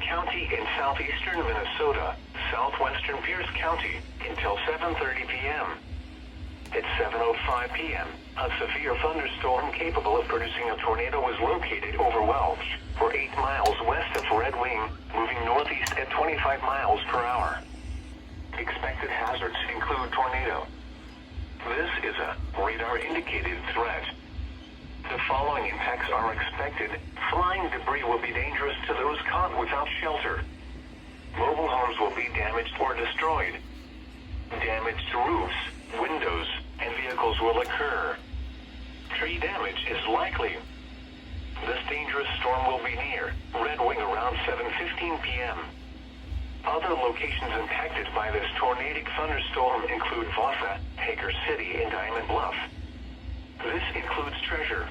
County in southeastern Minnesota, southwestern Pierce County, until 7:30 p.m. At 7:05 p.m., a severe thunderstorm capable of producing a tornado was located over Welch, or 8 miles west of Red Wing, moving northeast at 25 miles per hour. Expected hazards include tornado. This is a radar-indicated threat. The following impacts are expected. Flying debris will be dangerous to those caught without shelter. Mobile homes will be damaged or destroyed. Damage to roofs, windows, and vehicles will occur. Tree damage is likely. This dangerous storm will be near Red Wing around 7:15 p.m. Other locations impacted by this tornadic thunderstorm include Vaasa, Hager City, and Diamond Bluff. This includes Treasure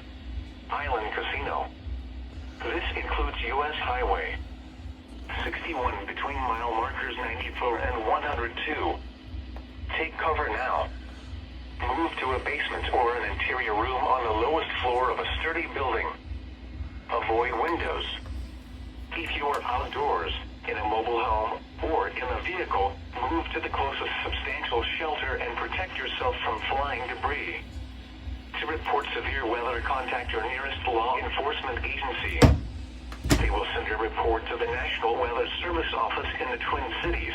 Island Casino. This includes U.S. Highway 61 between mile markers 94 and 102. Take cover now. Move to a basement or an interior room on the lowest floor of a sturdy building. Avoid windows. If you are outdoors, in a mobile home, or in a vehicle, move to the closest substantial shelter and protect yourself from flying debris. To report severe weather, contact your nearest law enforcement agency. They will send a report to the National Weather Service office in the Twin Cities.